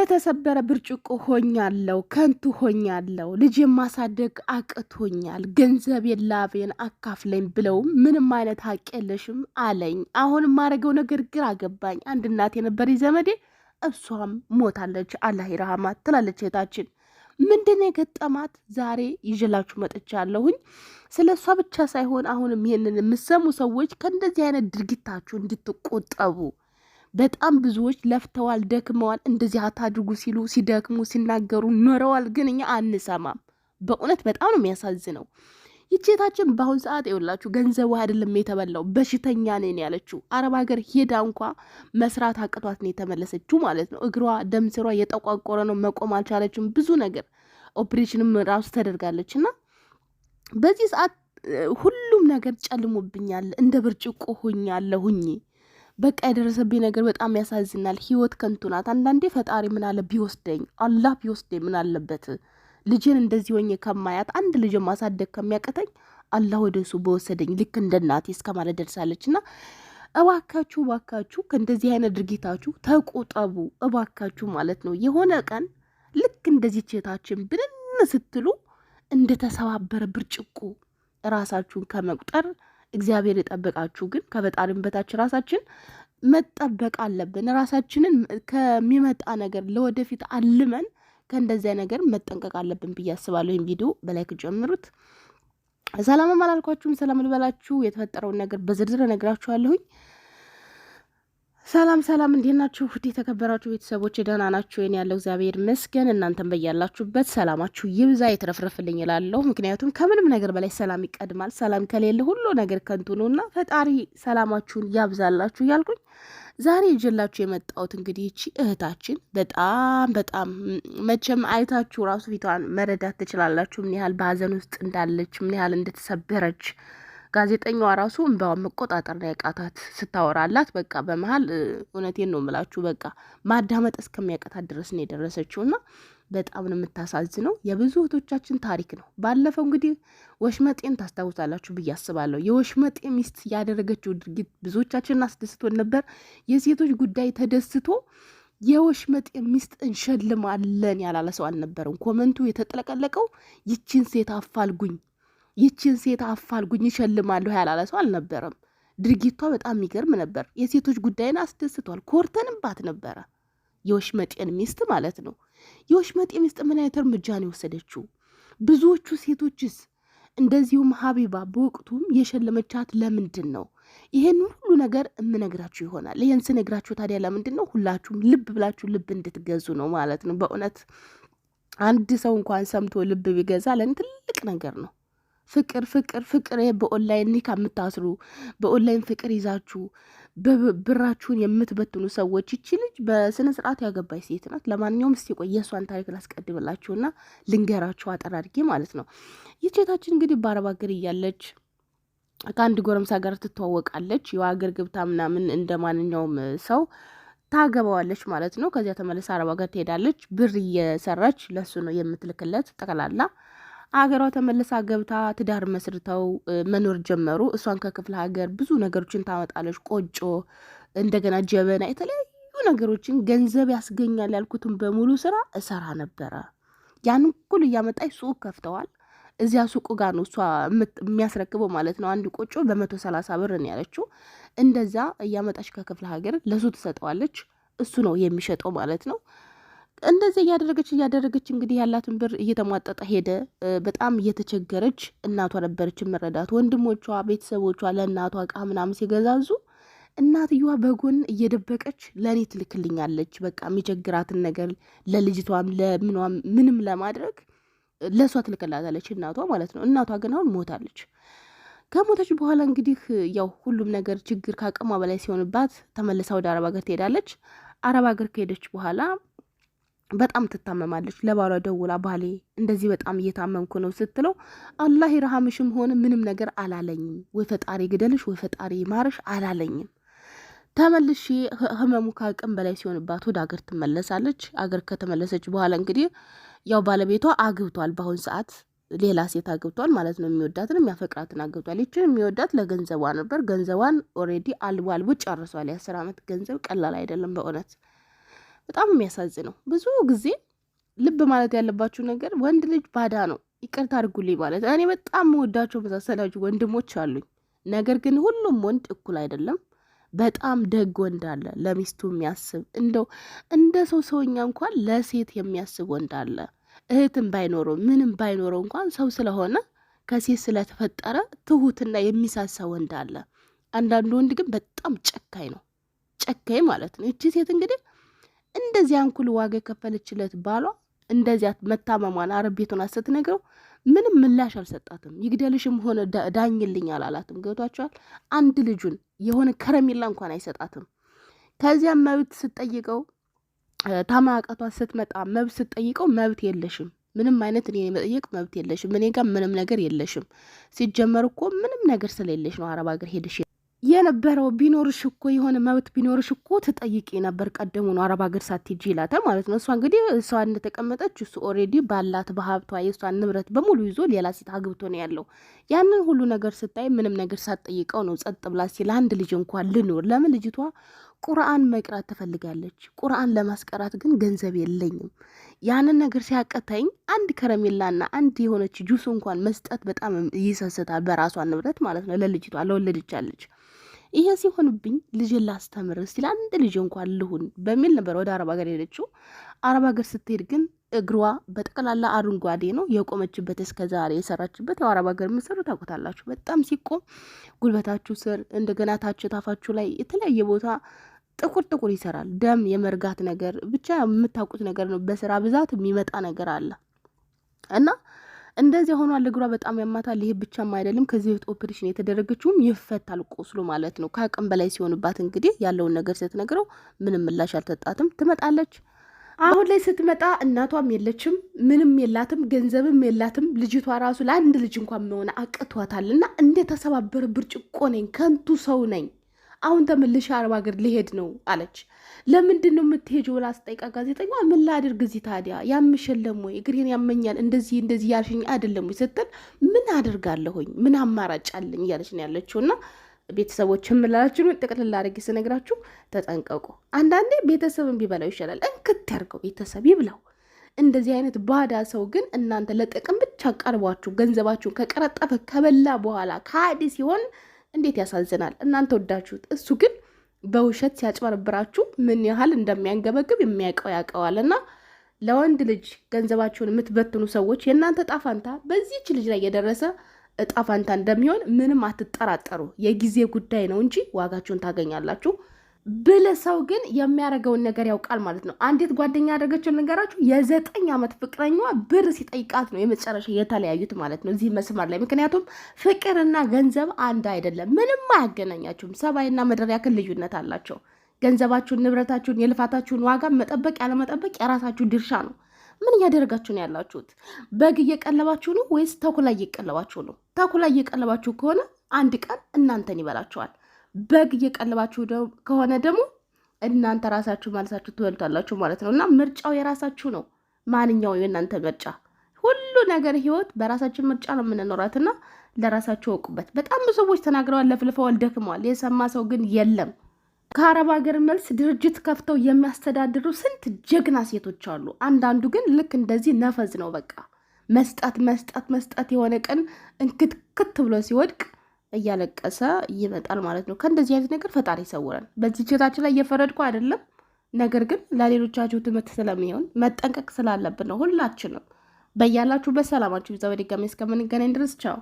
እንደተሰበረ ብርጭቆ ሆኛለሁ፣ ከንቱ ሆኛለሁ፣ ልጅ የማሳደግ አቅቶኛል፣ ገንዘብ የላቤን አካፍለኝ ብለው ምንም አይነት ሀቅ የለሽም አለኝ። አሁን የማደርገው ነገር ግራ ገባኝ። አንድ እናት የነበረ ዘመዴ እሷም ሞታለች፣ አላህ ይርሃማት ትላለች እህታችን። ምንድን የገጠማት ዛሬ ይዤላችሁ መጥቻለሁኝ። ስለ እሷ ብቻ ሳይሆን አሁንም ይሄንን የምሰሙ ሰዎች ከእንደዚህ አይነት ድርጊታችሁ እንድትቆጠቡ። በጣም ብዙዎች ለፍተዋል፣ ደክመዋል፣ እንደዚህ አታድርጉ ሲሉ ሲደክሙ ሲናገሩ ኖረዋል። ግን እኛ አንሰማም። በእውነት በጣም ነው የሚያሳዝነው። ይቼታችን በአሁን ሰዓት ይኸውላችሁ ገንዘቡ አይደለም የተበላው፣ በሽተኛ ነን ያለችው አረብ ሀገር ሄዳ እንኳ መስራት አቅቷት ነው የተመለሰችው ማለት ነው። እግሯ ደም ስሯ የጠቋቆረ ነው፣ መቆም አልቻለችም። ብዙ ነገር ኦፕሬሽንም ራሱ ተደርጋለች። እና በዚህ ሰዓት ሁሉም ነገር ጨልሞብኛል፣ እንደ ብርጭቆ ሆኛለሁኝ። በቃ የደረሰብኝ ነገር በጣም ያሳዝናል። ህይወት ከንቱ ናት። አንዳንዴ ፈጣሪ ምን አለ ቢወስደኝ፣ አላህ ቢወስደኝ ምን አለበት? ልጅን እንደዚህ ሆኜ ከማያት አንድ ልጅ ማሳደግ ከሚያቀተኝ አላህ ወደ እሱ በወሰደኝ ልክ እንደ እናቴ እስከ ማለት ደርሳለች። እና እባካችሁ ከእንደዚህ አይነት ድርጊታችሁ ተቆጠቡ እባካችሁ ማለት ነው። የሆነ ቀን ልክ እንደዚህ ቼታችን ብንን ስትሉ እንደተሰባበረ ብርጭቆ ራሳችሁን ከመቁጠር እግዚአብሔር የጠበቃችሁ። ግን ከፈጣሪም በታች ራሳችን መጠበቅ አለብን። ራሳችንን ከሚመጣ ነገር ለወደፊት አልመን ከእንደዚያ ነገር መጠንቀቅ አለብን ብዬ አስባለሁ። ይህን ቪዲዮ በላይክ ጀምሩት። ሰላም አላልኳችሁም? ሰላም ልበላችሁ። የተፈጠረውን ነገር በዝርዝር እነግራችኋለሁኝ። ሰላም እንዴት ናችሁ? ውድ የተከበራችሁ ቤተሰቦች ደህና ናችሁ? የኔ ያለው እግዚአብሔር ይመስገን። እናንተም በያላችሁበት ሰላማችሁ ይብዛ የተረፍረፍልኝ እላለሁ። ምክንያቱም ከምንም ነገር በላይ ሰላም ይቀድማል። ሰላም ከሌለ ሁሉ ነገር ከንቱ ነውና ፈጣሪ ሰላማችሁን ያብዛላችሁ እያልኩኝ ዛሬ ይዤላችሁ የመጣሁት እንግዲህ እቺ እህታችን በጣም መቼም አይታችሁ ራሱ ፊቷን መረዳት ትችላላችሁ፣ ምን ያህል በሀዘን ውስጥ እንዳለች፣ ምን ያህል እንደተሰበረች። ጋዜጠኛዋ ራሱ እንባዋን መቆጣጠር ነው ያቃታት ስታወራላት። በቃ በመሀል እውነቴን ነው የምላችሁ በቃ ማዳመጥ እስከሚያቀታት ድረስ ነው የደረሰችው። እና በጣም ነው የምታሳዝነው። የብዙ እህቶቻችን ታሪክ ነው። ባለፈው እንግዲህ ወሽመጤን ታስታውሳላችሁ ብዬ አስባለሁ። የወሽመጤ ሚስት ያደረገችው ድርጊት ብዙዎቻችንን አስደስቶን ነበር። የሴቶች ጉዳይ ተደስቶ የወሽመጤ ሚስት እንሸልማለን ያላለ ሰው አልነበረም። ኮመንቱ የተጠለቀለቀው ይችን ሴት አፋልጉኝ ይሸልማለሁ ያላለ ሰው አልነበረም። ድርጊቷ በጣም የሚገርም ነበር። የሴቶች ጉዳይን አስደስቷል። ኮርተንባት ነበረ። የወሽመጤን ሚስት ማለት ነው። የወሽመጤ ሚስት ምን አይነት እርምጃ ነው የወሰደችው? ብዙዎቹ ሴቶችስ እንደዚሁም ሀቢባ በወቅቱም የሸለመቻት ለምንድን ነው? ይሄን ሁሉ ነገር የምነግራችሁ ይሆናል። ይሄን ስነግራችሁ ታዲያ ለምንድን ነው? ሁላችሁም ልብ ብላችሁ ልብ እንድትገዙ ነው ማለት ነው። በእውነት አንድ ሰው እንኳን ሰምቶ ልብ ቢገዛ ለእኔ ትልቅ ነገር ነው። ፍቅር በኦንላይን ኒካ የምታስሩ በኦንላይን ፍቅር ይዛችሁ ብራችሁን የምትበትኑ ሰዎች፣ ይቺ ልጅ በስነ ስርዓት ያገባች ሴት ናት። ለማንኛውም እስቲ ቆይ የእሷን ታሪክ ላስቀድምላችሁና ልንገራችሁ አጠር አድርጌ ማለት ነው። ይቼታችን እንግዲህ በአረብ ሀገር እያለች ከአንድ ጎረምሳ ጋር ትተዋወቃለች። የሀገር ግብታ ምናምን እንደ ማንኛውም ሰው ታገባዋለች ማለት ነው። ከዚያ ተመልሳ አረብ ሀገር ትሄዳለች። ብር እየሰራች ለሱ ነው የምትልክለት ጠቅላላ። አገሯ ተመልሳ ገብታ ትዳር መስርተው መኖር ጀመሩ። እሷን ከክፍለ ሀገር ብዙ ነገሮችን ታመጣለች። ቆጮ፣ እንደገና ጀበና፣ የተለያዩ ነገሮችን ገንዘብ ያስገኛል ያልኩትን በሙሉ ስራ እሰራ ነበረ። ያን ሁሉ እያመጣች ሱቅ ከፍተዋል። እዚያ ሱቁ ጋር ነው እሷ የሚያስረክበው ማለት ነው። አንድ ቆጮ በ130 ብር ነው ያለችው። እንደዛ እያመጣች ከክፍለ ሀገር ለሱ ትሰጠዋለች። እሱ ነው የሚሸጠው ማለት ነው። እንደዚህ እያደረገች እንግዲህ ያላትን ብር እየተሟጠጠ ሄደ። በጣም እየተቸገረች እናቷ ነበረች መረዳት። ወንድሞቿ፣ ቤተሰቦቿ ለእናቷ እቃ ምናምን ሲገዛዙ እናትየዋ በጎን እየደበቀች ለእኔ ትልክልኛለች። በቃ የሚቸግራትን ነገር ለልጅቷም ለምኗም ምንም ለማድረግ ለእሷ ትልክላታለች እናቷ ማለት ነው። እናቷ ግን አሁን ሞታለች። ከሞተች በኋላ እንግዲህ ያው ሁሉም ነገር ችግር ከአቅሟ በላይ ሲሆንባት ተመልሳ ወደ አረብ ሀገር ትሄዳለች። አረብ ሀገር ከሄደች በኋላ በጣም ትታመማለች። ለባሏ ደውላ ባሌ እንደዚህ በጣም እየታመምኩ ነው ስትለው አላህ ይርሃምሽም ሆነ ምንም ነገር አላለኝም፣ ወይ ፈጣሪ ግደልሽ ወይ ፈጣሪ ማርሽ አላለኝም። ተመልሼ ህመሙ ከአቅም በላይ ሲሆንባት ወደ አገር ትመለሳለች። አገር ከተመለሰች በኋላ እንግዲህ ያው ባለቤቷ አግብቷል። በአሁን ሰዓት ሌላ ሴት አግብቷል ማለት ነው። የሚወዳትን የሚያፈቅራትን አግብቷል። ይችን የሚወዳት ለገንዘቧ ነበር። ገንዘቧን ኦልሬዲ አልቦ ጨርሷል። የ10 ዓመት ገንዘብ ቀላል አይደለም በእውነት። በጣም የሚያሳዝነው ብዙ ጊዜ ልብ ማለት ያለባችሁ ነገር ወንድ ልጅ ባዳ ነው። ይቅርታ አድርጉልኝ ማለት እኔ በጣም መወዳቸው መሳሰላችሁ ወንድሞች አሉኝ። ነገር ግን ሁሉም ወንድ እኩል አይደለም። በጣም ደግ ወንድ አለ፣ ለሚስቱ የሚያስብ እንደው እንደ ሰውኛ እንኳን ለሴት የሚያስብ ወንድ አለ። እህትም ባይኖረው ምንም ባይኖረው እንኳን ሰው ስለሆነ ከሴት ስለተፈጠረ ትሁትና የሚሳሳ ወንድ አለ። አንዳንዱ ወንድ ግን በጣም ጨካኝ ነው። ጨካኝ ማለት ነው። እቺ ሴት እንግዲህ እንደዚያ አንኩል ዋጋ የከፈለችለት ባሏ እንደዚያ መታመሟን አረብ ቤቱን ስትነግረው ምንም ምላሽ አልሰጣትም። ይግደልሽም ሆነ ዳኝልኝ አላላትም። ገብቷቸዋል። አንድ ልጁን የሆነ ከረሜላ እንኳን አይሰጣትም። ከዚያም መብት ስትጠይቀው ታማቀቷ ስትመጣ መብት ስትጠይቀው መብት የለሽም፣ ምንም አይነት እኔ መጠየቅ መብት የለሽም፣ እኔ ጋር ምንም ነገር የለሽም። ሲጀመር እኮ ምንም ነገር ስለሌለሽ ነው አረብ ሀገር ሄድሽ የነበረው። ቢኖርሽ እኮ የሆነ መብት ቢኖርሽ እኮ ትጠይቂ ነበር ቀደሙ ነው አረብ ሀገር ሳትሄጂ ይላታል ማለት ነው። እሷ እንግዲህ እሷ እንደተቀመጠች እሱ ኦልሬዲ ባላት በሀብቷ የእሷን ንብረት በሙሉ ይዞ ሌላ ሴት አግብቶ ነው ያለው። ያንን ሁሉ ነገር ስታይ ምንም ነገር ሳትጠይቀው ነው ጸጥ ብላ ሲል አንድ ልጅ እንኳን ልኖር። ለምን ልጅቷ ቁርአን መቅራት ትፈልጋለች። ቁርአን ለማስቀራት ግን ገንዘብ የለኝም። ያንን ነገር ሲያቀተኝ አንድ ከረሜላና አንድ የሆነች ጁስ እንኳን መስጠት በጣም ይሰስታል። በራሷ ንብረት ማለት ነው ለልጅቷ ለወለደቻለች። ይሄ ሲሆንብኝ ልጅን ላስተምር ሲል አንድ ልጅ እንኳን ልሁን በሚል ነበር ወደ አረብ ሀገር ሄደችው። አረብ ሀገር ስትሄድ ግን እግሯ በጠቅላላ አረንጓዴ ነው የቆመችበት። እስከ ዛሬ የሰራችበት ያው አረብ ሀገር የምትሰሩ ታውቁታላችሁ። በጣም ሲቆም ጉልበታችሁ ስር እንደገና ታች ታፋችሁ ላይ የተለያየ ቦታ ጥቁር ይሰራል። ደም የመርጋት ነገር ብቻ የምታውቁት ነገር ነው። በስራ ብዛት የሚመጣ ነገር አለ እና እንደዚህ ሆኗል። እግሯ በጣም ያማታል። ይሄ ብቻም አይደለም፣ ከዚህ በፊት ኦፕሬሽን የተደረገችውም ይፈታል ቁስሉ ማለት ነው። ከአቅም በላይ ሲሆንባት እንግዲህ ያለውን ነገር ስትነግረው ምንም ምላሽ አልተጣትም። ትመጣለች። አሁን ላይ ስትመጣ እናቷም የለችም፣ ምንም የላትም፣ ገንዘብም የላትም። ልጅቷ ራሱ ለአንድ ልጅ እንኳን መሆን አቅቷታል። እና እንደተሰባበረ ብርጭቆ ነኝ፣ ከንቱ ሰው ነኝ፣ አሁን ተመልሼ አረብ ሀገር ሊሄድ ነው አለች። ለምንድን ነው የምትሄጂው ብላ ስጠይቃ ጋዜጠኛ ምን ላድርግ እዚህ ታዲያ ያምሸለም ወይ እግሬን ያመኛል እንደዚህ ያልሽኝ አይደለም ወይ ስትል ምን አድርጋለሁኝ ምን አማራጭ አለኝ እያለች ነው ያለችው። እና ቤተሰቦች የምላችሁን ጥቅልል አድርጌ ስነግራችሁ ተጠንቀቁ። አንዳንዴ ቤተሰብን ቢበላው ይሻላል፣ እንክት ያርገው ቤተሰብ ይብላው። እንደዚህ አይነት ባዳ ሰው ግን እናንተ ለጥቅም ብቻ ቀርቧችሁ ገንዘባችሁን ከቀረጠፈ ከበላ በኋላ ከሃዲ ሲሆን እንዴት ያሳዝናል። እናንተ ወዳችሁት፣ እሱ ግን በውሸት ሲያጭበረብራችሁ ምን ያህል እንደሚያንገበግብ የሚያውቀው ያውቀዋልና ለወንድ ልጅ ገንዘባችሁን የምትበትኑ ሰዎች የእናንተ ጣፋንታ በዚህች ልጅ ላይ የደረሰ ጣፋንታ እንደሚሆን ምንም አትጠራጠሩ። የጊዜ ጉዳይ ነው እንጂ ዋጋችሁን ታገኛላችሁ። ብልህ ሰው ግን የሚያደርገውን ነገር ያውቃል ማለት ነው። አንዲት ጓደኛ ያደረገችውን ነገራችሁ። የ9 ዓመት ፍቅረኛዋ ብር ሲጠይቃት ነው የመጨረሻ የተለያዩት ማለት ነው እዚህ መስመር ላይ። ምክንያቱም ፍቅርና ገንዘብ አንድ አይደለም፣ ምንም አያገናኛችሁም። ሰማይና ምድር ያክል ልዩነት አላቸው። ገንዘባችሁን፣ ንብረታችሁን፣ የልፋታችሁን ዋጋ መጠበቅ ያለመጠበቅ የራሳችሁ ድርሻ ነው። ምን እያደረጋችሁ ነው ያላችሁት? በግ እየቀለባችሁ ነው ወይስ ተኩላ እየቀለባችሁ ነው? ተኩላ እየቀለባችሁ ከሆነ አንድ ቀን እናንተን ይበላችኋል። በግ እየቀለባችሁ ከሆነ ደግሞ እናንተ ራሳችሁ ማለሳችሁ ትወልታላችሁ ማለት ነው። እና ምርጫው የራሳችሁ ነው። ማንኛው የእናንተ ምርጫ? ሁሉ ነገር ህይወት በራሳችን ምርጫ ነው የምንኖራትና ለራሳችሁ ወቁበት። በጣም ብዙ ሰዎች ተናግረዋል፣ ለፍልፈዋል፣ ደክመዋል። የሰማ ሰው ግን የለም። ከአረብ ሀገር መልስ ድርጅት ከፍተው የሚያስተዳድሩ ስንት ጀግና ሴቶች አሉ። አንዳንዱ ግን ልክ እንደዚህ ነፈዝ ነው። በቃ መስጠት የሆነ ቀን እንክትክት ብሎ ሲወድቅ እያለቀሰ ይመጣል ማለት ነው። ከእንደዚህ አይነት ነገር ፈጣሪ ይሰውረን። በዚህ ችታችን ላይ እየፈረድኩ አይደለም፣ ነገር ግን ለሌሎቻችሁ ትምህርት ስለሚሆን መጠንቀቅ ስላለብን ነው። ሁላችንም በያላችሁበት ሰላማችሁ ይብዛ። በድጋሚ እስከምንገናኝ ድረስ ቻው።